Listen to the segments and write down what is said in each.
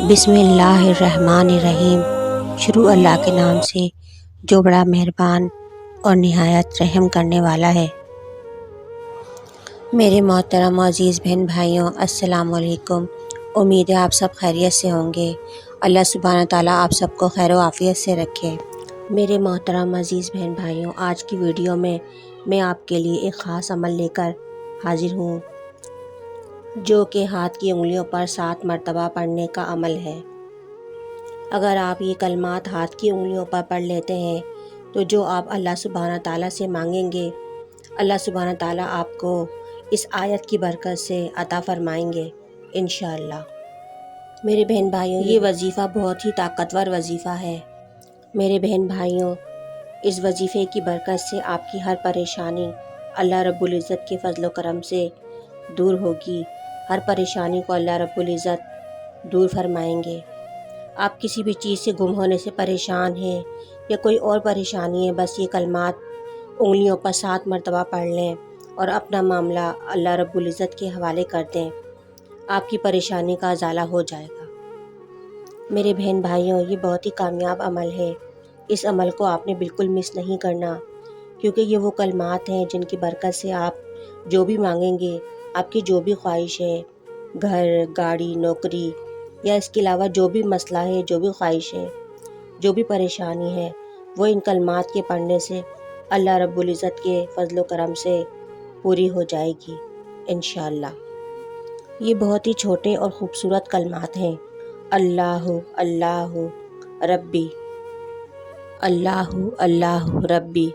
बिस्मिल्लाहिर्रहमानिर्रहीम। शुरू अल्लाह के नाम से जो बड़ा मेहरबान और निहायत रहम करने वाला है। मेरे मोहतरम अज़ीज़ बहन भाइयों, अस्सलाम वालेकुम। उम्मीद है आप सब खैरियत से होंगे। अल्लाह सुब्हानहू तआला आप सबको खैर आफ़ियत से रखे। मेरे मोहतरम अज़ीज़ बहन भाइयों, आज की वीडियो में मैं आपके लिए एक ख़ास अमल लेकर हाजिर हूँ, जो कि हाथ की उंगलियों पर 7 मरतबा पढ़ने का अमल है। अगर आप ये कलमात हाथ की उंगलियों पर पढ़ लेते हैं तो जो आप अल्लाह सुब्हानहू तआला से मांगेंगे, अल्लाह सुब्हानहू तआला आपको इस आयत की बरकत से अता फरमाएंगे इंशाअल्लाह। मेरे बहन भाइयों, ये वजीफ़ा बहुत ही ताकतवर वजीफ़ा है। मेरे बहन भाइयों, इस वजीफ़े की बरकत से आपकी हर परेशानी अल्लाह रब्बुल इज़्ज़त के फजल व करम से दूर होगी। हर परेशानी को अल्लाह रब्बुल इज़्ज़त दूर फरमाएंगे। आप किसी भी चीज़ से गुम होने से परेशान हैं या कोई और परेशानी है, बस ये कलमात उंगलियों पर 7 मरतबा पढ़ लें और अपना मामला अल्लाह रब्बुल इज़्ज़त के हवाले कर दें। आपकी परेशानी का अज़ाला हो जाएगा। मेरे बहन भाइयों, ये बहुत ही कामयाब अमल है। इस अमल को आपने बिल्कुल मिस नहीं करना, क्योंकि ये वो कलमात हैं जिनकी बरकत से आप जो भी मांगेंगे, आपकी जो भी ख्वाहिश है, घर, गाड़ी, नौकरी या इसके अलावा जो भी मसला है, जो भी ख्वाहिश है, जो भी परेशानी है, वो इन कलमात के पढ़ने से अल्लाह रब्बुल इज़्ज़त के फजल व करम से पूरी हो जाएगी इंशाअल्लाह। ये बहुत ही छोटे और ख़ूबसूरत कलमात हैं। अल्लाहु अल्लाहु रब्बी, अल्लाहु अल्लाहु रब्बी।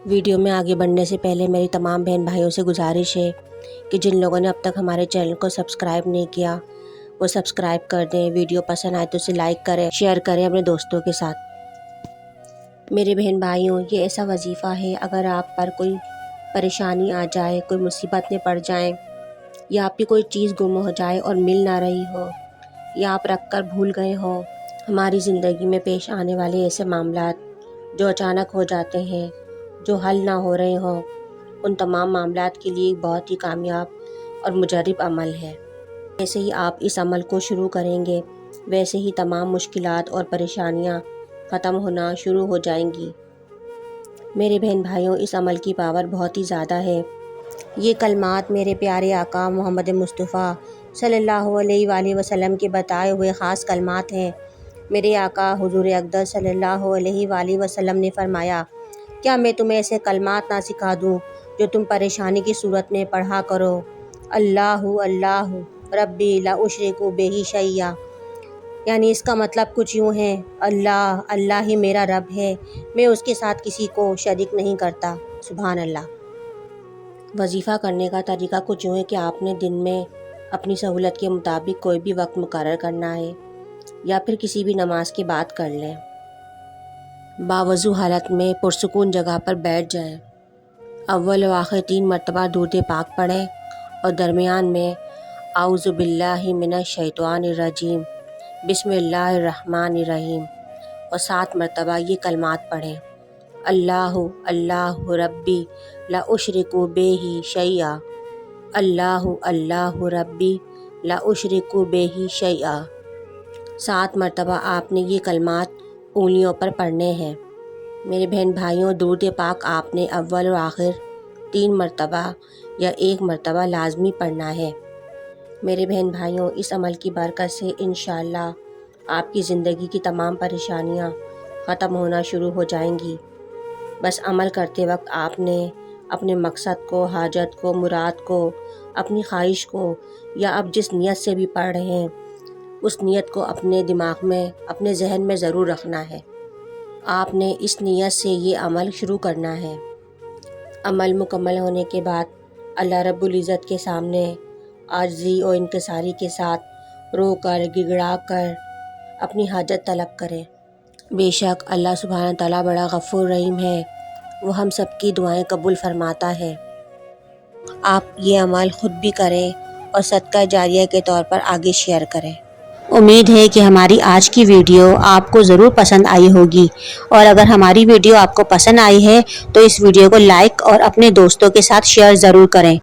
वीडियो में आगे बढ़ने से पहले मेरी तमाम बहन भाइयों से गुजारिश है कि जिन लोगों ने अब तक हमारे चैनल को सब्सक्राइब नहीं किया, वो सब्सक्राइब कर दें। वीडियो पसंद आए तो उसे लाइक करें, शेयर करें अपने दोस्तों के साथ। मेरे बहन भाइयों, ये ऐसा वजीफ़ा है, अगर आप पर कोई परेशानी आ जाए, कोई मुसीबत में पड़ जाएं, या आपकी कोई चीज़ गुम हो जाए और मिल ना रही हो, या आप रख कर भूल गए हो, हमारी ज़िंदगी में पेश आने वाले ऐसे मामलात जो अचानक हो जाते हैं, जो हल ना हो रहे हों, उन तमाम मामलात के लिए बहुत ही कामयाब और मुजर्रब अमल है। जैसे ही आप इस अमल को शुरू करेंगे, वैसे ही तमाम मुश्किलात और परेशानियां ख़त्म होना शुरू हो जाएंगी। मेरे बहन भाइयों, इस अमल की पावर बहुत ही ज़्यादा है। ये कलमात मेरे प्यारे आका मोहम्मद मुस्तफ़ा सल्लल्लाहु अलैहि वसल्लम के बताए हुए ख़ास कलमात हैं। मेरे आका हुज़ूर अक़दस सल्लल्लाहु अलैहि वसल्लम ने फरमाया, क्या मैं तुम्हें ऐसे कलमात ना सिखा दूँ जो तुम परेशानी की सूरत में पढ़ा करो। अल्लाहु अल्लाहु रब्बी ला उशरिकु बिही शैया। यानी इसका मतलब कुछ यूँ है, अल्लाह अल्लाह ही मेरा रब है, मैं उसके साथ किसी को शरीक नहीं करता। सुभान अल्लाह। वजीफ़ा करने का तरीका कुछ यूँ है कि आपने दिन में अपनी सहूलत के मुताबिक कोई भी वक्त मुकर्रर करना है, या फिर किसी भी नमाज के बाद कर लें। बावज़ू हालत में पुरसुकून जगह पर बैठ जाएं। अव्वल व आखिर 3 मरतबा दुरूद पाक पढ़ें और दरमियान में आऊज़ु बिल्लाहि मिनश शैतानिर रजीम, बिस्मिल्लाहिर्रहमानिर्रहीम और 7 मरतबा ये कलमात पढ़ें। अल्लाहु अल्लाहु रब्बी ला उशरिकु बिही शैया, अल्लाहु अल्लाहु रब्बी ला उशरिकु बिही शैया। 7 मरतबा आपने ये कलमात उंगलियों पर पढ़ने हैं। मेरे बहन भाइयों, दुरूद पाक आपने अव्वल और आखिर 3 मरतबा या 1 मरतबा लाजमी पढ़ना है। मेरे बहन भाइयों, इस अमल की बरकत से इंशाअल्लाह आपकी ज़िंदगी की तमाम परेशानियां ख़त्म होना शुरू हो जाएंगी। बस अमल करते वक्त आपने अपने मकसद को, हाजत को, मुराद को, अपनी ख्वाहिश को, या अब जिस नीयत से भी पढ़ रहे हैं, उस नीयत को अपने दिमाग में, अपने जहन में ज़रूर रखना है। आपने इस नीयत से ये अमल शुरू करना है। अमल मुकम्मल होने के बाद अल्लाह रब्बुल इज़्ज़त के सामने आजिज़ी और इंकिसारी के साथ रो कर, गिड़गिड़ा कर अपनी हाजत तलब करें। बेशक अल्लाह सुब्हानहू तआला बड़ा गफ़ूर रहीम है, वो हम सब की दुआएं कबूल फरमाता है। आप ये अमल ख़ुद भी करें और सदका जारिया के तौर पर आगे शेयर करें। उम्मीद है कि हमारी आज की वीडियो आपको ज़रूर पसंद आई होगी, और अगर हमारी वीडियो आपको पसंद आई है तो इस वीडियो को लाइक और अपने दोस्तों के साथ शेयर ज़रूर करें।